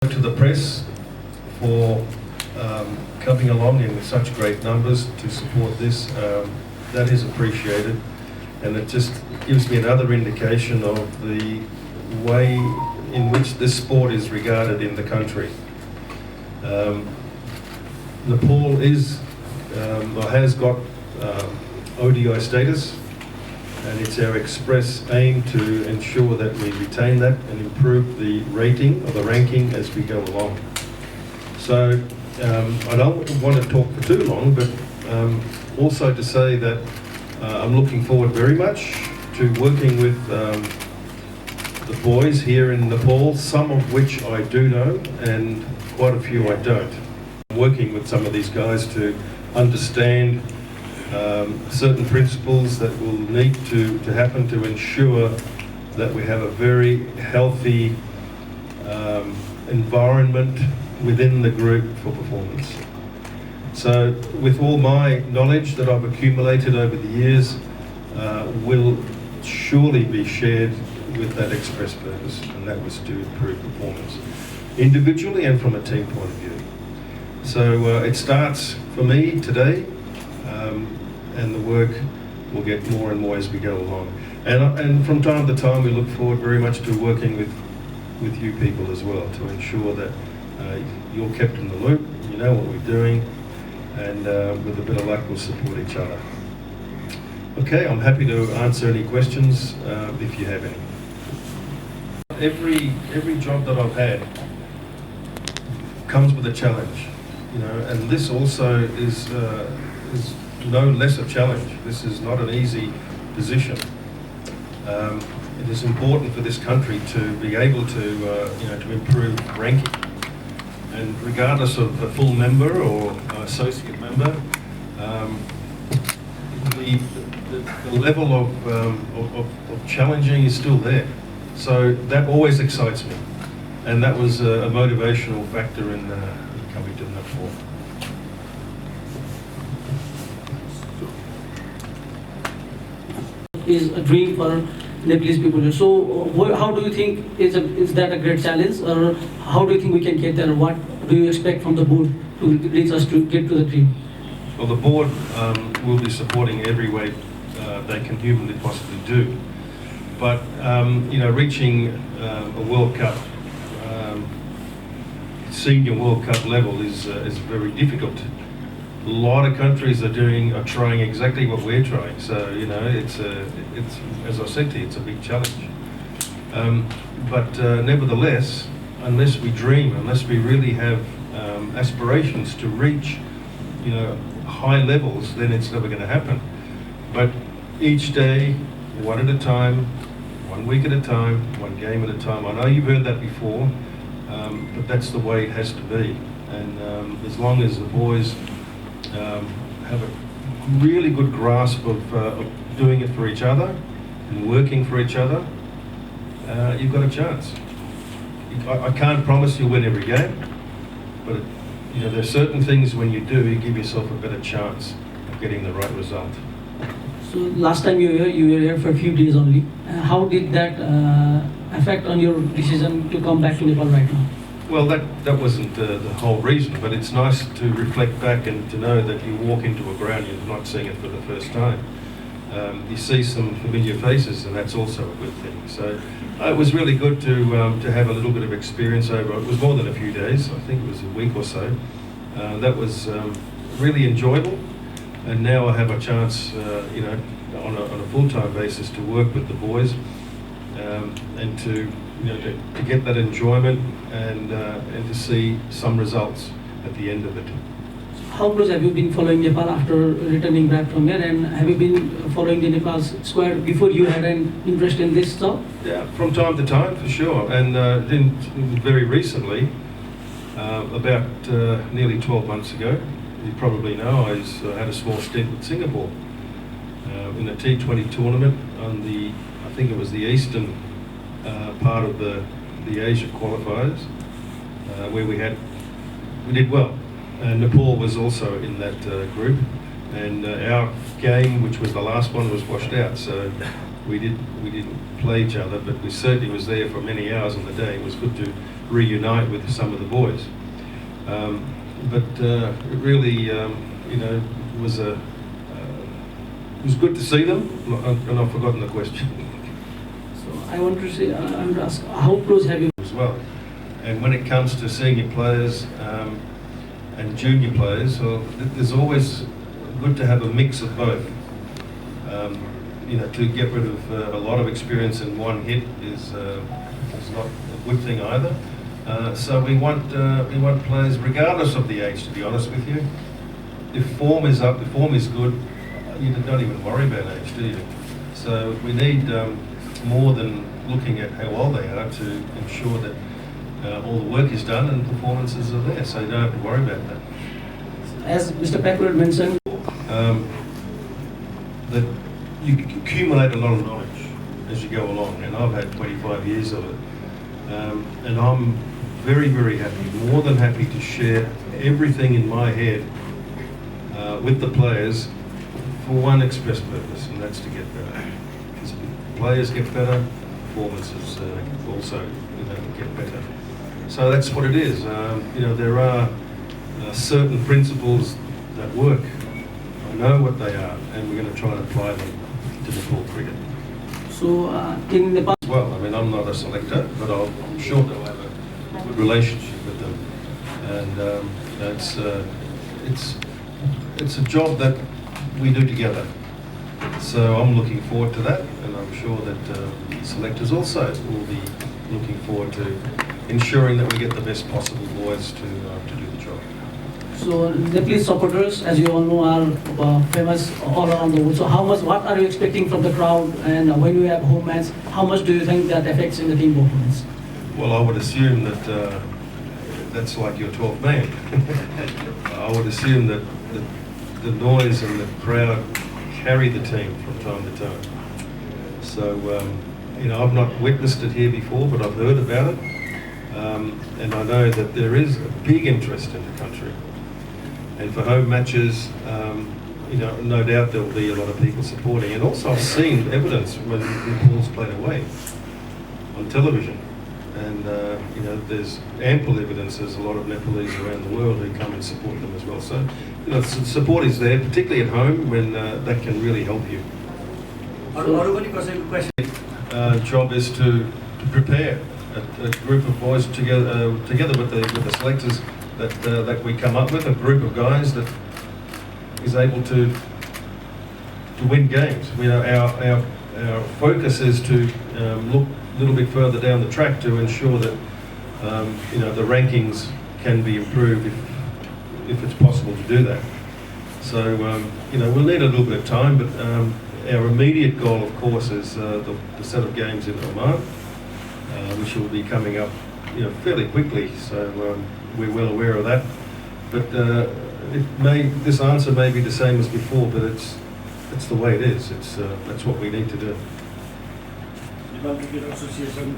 To the press for coming along in such great numbers to support this. That is appreciated, and it just gives me another indication of the way in which this sport is regarded in the country. Nepal is or has got ODI status, and it's our express aim to ensure that we retain that and improve the rating or the ranking as we go along. So I don't want to talk for too long, but also to say that I'm looking forward very much to working with the boys here in Nepal, some of which I do know and quite a few I don't. I'm working with some of these guys to understand certain principles that will need to happen to ensure that we have a very healthy environment within the group for performance. So with all my knowledge that I've accumulated over the years will surely be shared with that express purpose, and that was to improve performance individually and from a team point of view. So it starts for me today, and the work will get more and more as we go along. And from time to time we look forward very much to working with you people as well, to ensure that you're kept in the loop, you know what we're doing, and with a bit of luck we'll support each other. Okay, I'm happy to answer any questions if you have any. Every job that I've had comes with a challenge, you know, and this also is no less a challenge. This is not an easy position. It is important for this country to be able to, to improve ranking. And regardless of a full member or associate member, the level of challenging is still there. So that always excites me, and that was a motivational factor in coming to Nepal. Is a dream for Nepalese people. So how do you think, is that a great challenge, or how do you think we can get there? What do you expect from the board to reach us to get to the dream? Well, the board will be supporting every way they can humanly possibly do. But reaching a World Cup, senior World Cup level is very difficult. A lot of countries are trying exactly what we're trying. So it's as I said to you, it's a big challenge. But nevertheless, unless we dream, unless we really have aspirations to reach, high levels, then it's never going to happen. But each day, one at a time, 1 week at a time, one game at a time. I know you've heard that before, but that's the way it has to be. And as long as the boys have a really good grasp of doing it for each other and working for each other, you've got a chance. I can't promise you'll win every game, but there are certain things when you do, you give yourself a better chance of getting the right result. So last time you were here for a few days only. How did that affect on your decision to come back to Nepal right now? Well, that wasn't the whole reason, but it's nice to reflect back and to know that you walk into a ground, you're not seeing it for the first time. You see some familiar faces, and that's also a good thing. So it was really good to have a little bit of experience over. It was more than a few days. I think it was a week or so. That was really enjoyable, and now I have a chance, on a full-time basis to work with the boys and to get that enjoyment and to see some results at the end of it. How close have you been following Nepal after returning back from here, and have you been following the Nepal squad before you had an interest in this stuff? Yeah, from time to time, for sure. And then very recently, about nearly 12 months ago, you probably know, I had a small stint with Singapore in a T20 tournament on I think it was the eastern part of the Asia qualifiers, where we did well. And Nepal was also in that group, and our game, which was the last one, was washed out. So we didn't play each other, but we certainly was there for many hours on the day. It was good to reunite with some of the boys. But it really, you know, was it was good to see them, and I've forgotten the question. So I want to say, I want to ask, how close have you? As well. And when it comes to senior players and junior players, well, there's always good to have a mix of both. You know, to get rid of a lot of experience in one hit is not a good thing either. So we want players, regardless of the age, to be honest with you. If form is up, if form is good, you don't even worry about age, do you? So we need more than looking at how old they are to ensure that all the work is done and performances are there, so you don't have to worry about that. As Mr. Packard mentioned, that you accumulate a lot of knowledge as you go along, and I've had 25 years of it. And I'm very, very happy, more than happy to share everything in my head with the players for one express purpose, and that's to get better. Because players get better, performances also get better. So that's what it is. You know, there are certain principles that work. I know what they are, and we're going to try and apply them to Nepal cricket. so in Nepal, Well, I mean, I'm not a selector, but I'm sure they'll have a good relationship with them, and it's a job that we do together. So I'm looking forward to that, and I'm sure that selectors also will be looking forward to ensuring that we get the best possible boys to do the job. so Nepalese supporters, as you all know, are famous all around the world. So what are you expecting from the crowd, and when you have home match, how much do you think that affects in the team performance? Well, I would assume that that's like your 12th man. I would assume that the noise and the crowd carry the team from time to time. So, you know, I've not witnessed it here before, but I've heard about it. And I know that there is a big interest in the country. And for home matches, you know, no doubt there will be a lot of people supporting. And also I've seen evidence when Nepal's played away on television. And, you know, there's ample evidence there's a lot of Nepalese around the world who come and support them as well. So, you know, support is there, particularly at home, when that can really help you. Job is to prepare a group of boys together with the selectors that we come up with, a group of guys that is able to win games. You know, our focus is to look a little bit further down the track to ensure that you know, the rankings can be improved if it's possible to do that. So you know, we'll need a little bit of time, but our immediate goal, of course, is the set of games in Oman, which will be coming up, you know, fairly quickly. So we're well aware of that. But this answer may be the same as before, but it's the way it is. That's what we need to do. Nepal Cricket Association